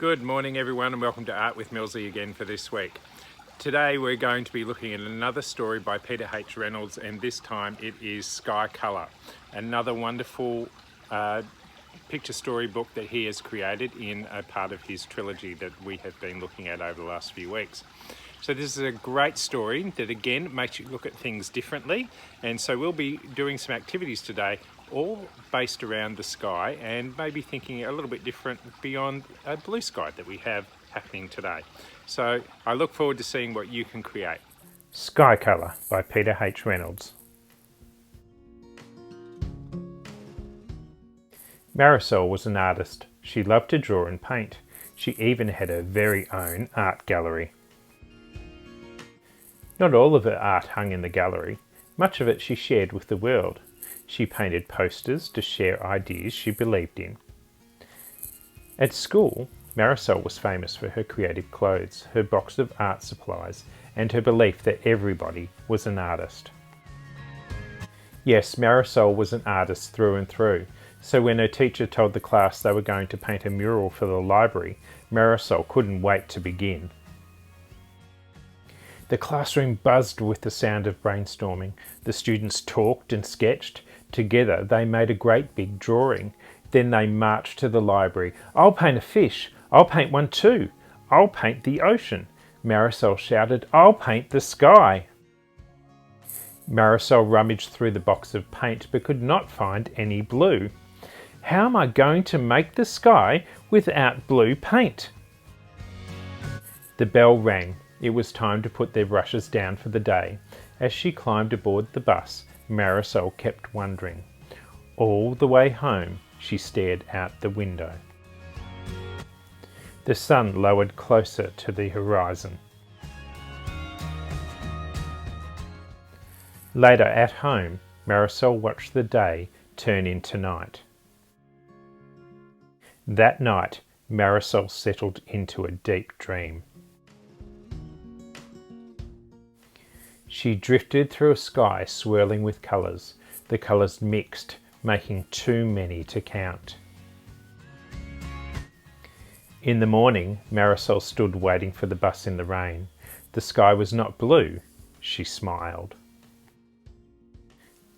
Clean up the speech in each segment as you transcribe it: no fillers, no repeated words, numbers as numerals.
Good morning everyone and welcome to Art with Millsy again for this week. Today we're going to be looking at another story by Peter H. Reynolds, and this time it is Sky Colour, another wonderful picture story book that he has created in a part of his trilogy that we have been looking at over the last few weeks. So this is a great story that again makes you look at things differently, and so we'll be doing some activities today all based around the sky and maybe thinking a little bit different beyond a blue sky that we have happening today. So I look forward to seeing what you can create. Sky Colour by Peter H. Reynolds. Marisol was an artist. She loved to draw and paint. She even had her very own art gallery. Not all of her art hung in the gallery. Much of it she shared with the world. She painted posters to share ideas she believed in. At school, Marisol was famous for her creative clothes, her box of art supplies, and her belief that everybody was an artist. Yes, Marisol was an artist through and through, so when her teacher told the class they were going to paint a mural for the library, Marisol couldn't wait to begin. The classroom buzzed with the sound of brainstorming. The students talked and sketched. Together they made a great big drawing. Then they marched to the library. "I'll paint a fish. I'll paint one too. I'll paint the ocean." Marisol shouted, "I'll paint the sky." Marisol rummaged through the box of paint but could not find any blue. "How am I going to make the sky without blue paint?" The bell rang. It was time to put their brushes down for the day. As she climbed aboard the bus, Marisol kept wondering. All the way home, she stared out the window. The sun lowered closer to the horizon. Later at home, Marisol watched the day turn into night. That night, Marisol settled into a deep dream. She drifted through a sky swirling with colours. The colours mixed, making too many to count. In the morning, Marisol stood waiting for the bus in the rain. The sky was not blue. She smiled.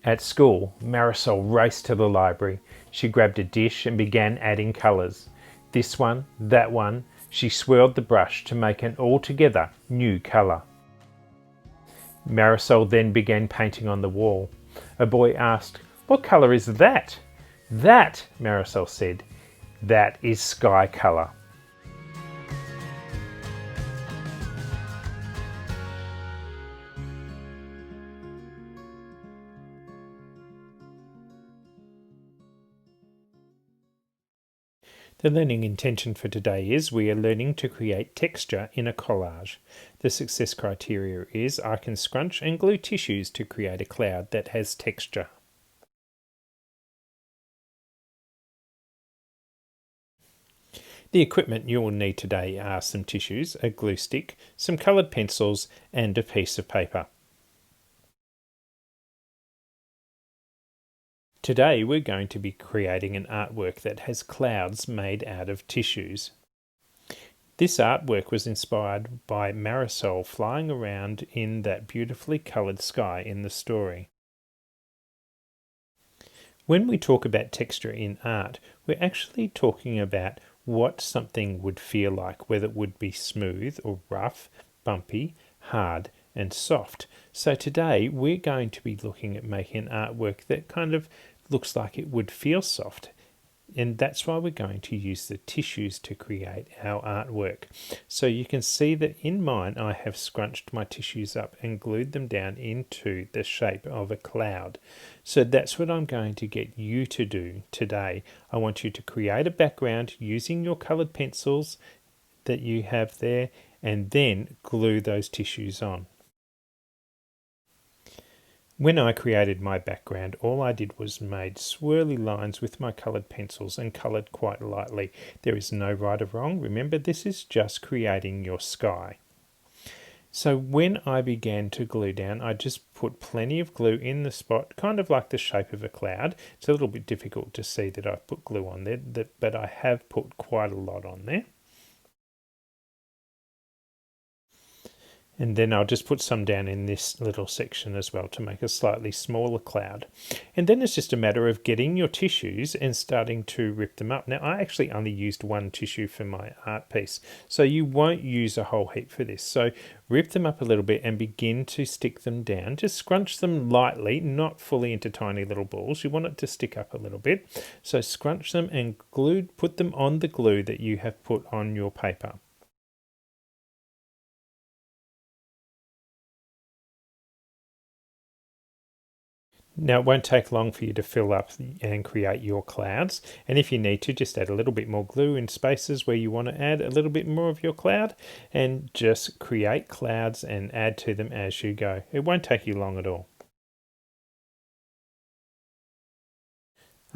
At school, Marisol raced to the library. She grabbed a dish and began adding colours. This one, that one. She swirled the brush to make an altogether new colour. Marisol then began painting on the wall. A boy asked, "What colour is that?" "That," Marisol said, "that is sky colour." The learning intention for today is we are learning to create texture in a collage. The success criteria is I can scrunch and glue tissues to create a cloud that has texture. The equipment you will need today are some tissues, a glue stick, some coloured pencils and a piece of paper. Today we're going to be creating an artwork that has clouds made out of tissues. This artwork was inspired by Marisol flying around in that beautifully coloured sky in the story. When we talk about texture in art, we're actually talking about what something would feel like, whether it would be smooth or rough, bumpy, hard and soft. So today we're going to be looking at making artwork that kind of looks like it would feel soft, and that's why we're going to use the tissues to create our artwork. So you can see that in mine I have scrunched my tissues up and glued them down into the shape of a cloud. So that's what I'm going to get you to do today. I want you to create a background using your coloured pencils that you have there and then glue those tissues on. When I created my background, all I did was made swirly lines with my coloured pencils and coloured quite lightly. There is no right or wrong. Remember, this is just creating your sky. So when I began to glue down, I just put plenty of glue in the spot, kind of like the shape of a cloud. It's a little bit difficult to see that I've put glue on there, but I have put quite a lot on there. And then I'll just put some down in this little section as well to make a slightly smaller cloud. And then it's just a matter of getting your tissues and starting to rip them up. Now, I actually only used one tissue for my art piece, so you won't use a whole heap for this. So rip them up a little bit and begin to stick them down. Just scrunch them lightly, not fully into tiny little balls. You want it to stick up a little bit. So scrunch them and put them on the glue that you have put on your paper. Now, it won't take long for you to fill up and create your clouds. And if you need to, just add a little bit more glue in spaces where you want to add a little bit more of your cloud, and just create clouds and add to them as you go. It won't take you long at all.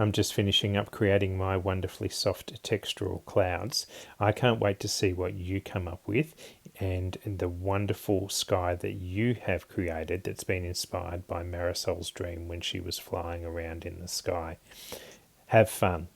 I'm just finishing up creating my wonderfully soft textural clouds. I can't wait to see what you come up with and the wonderful sky that you have created that's been inspired by Marisol's dream when she was flying around in the sky. Have fun.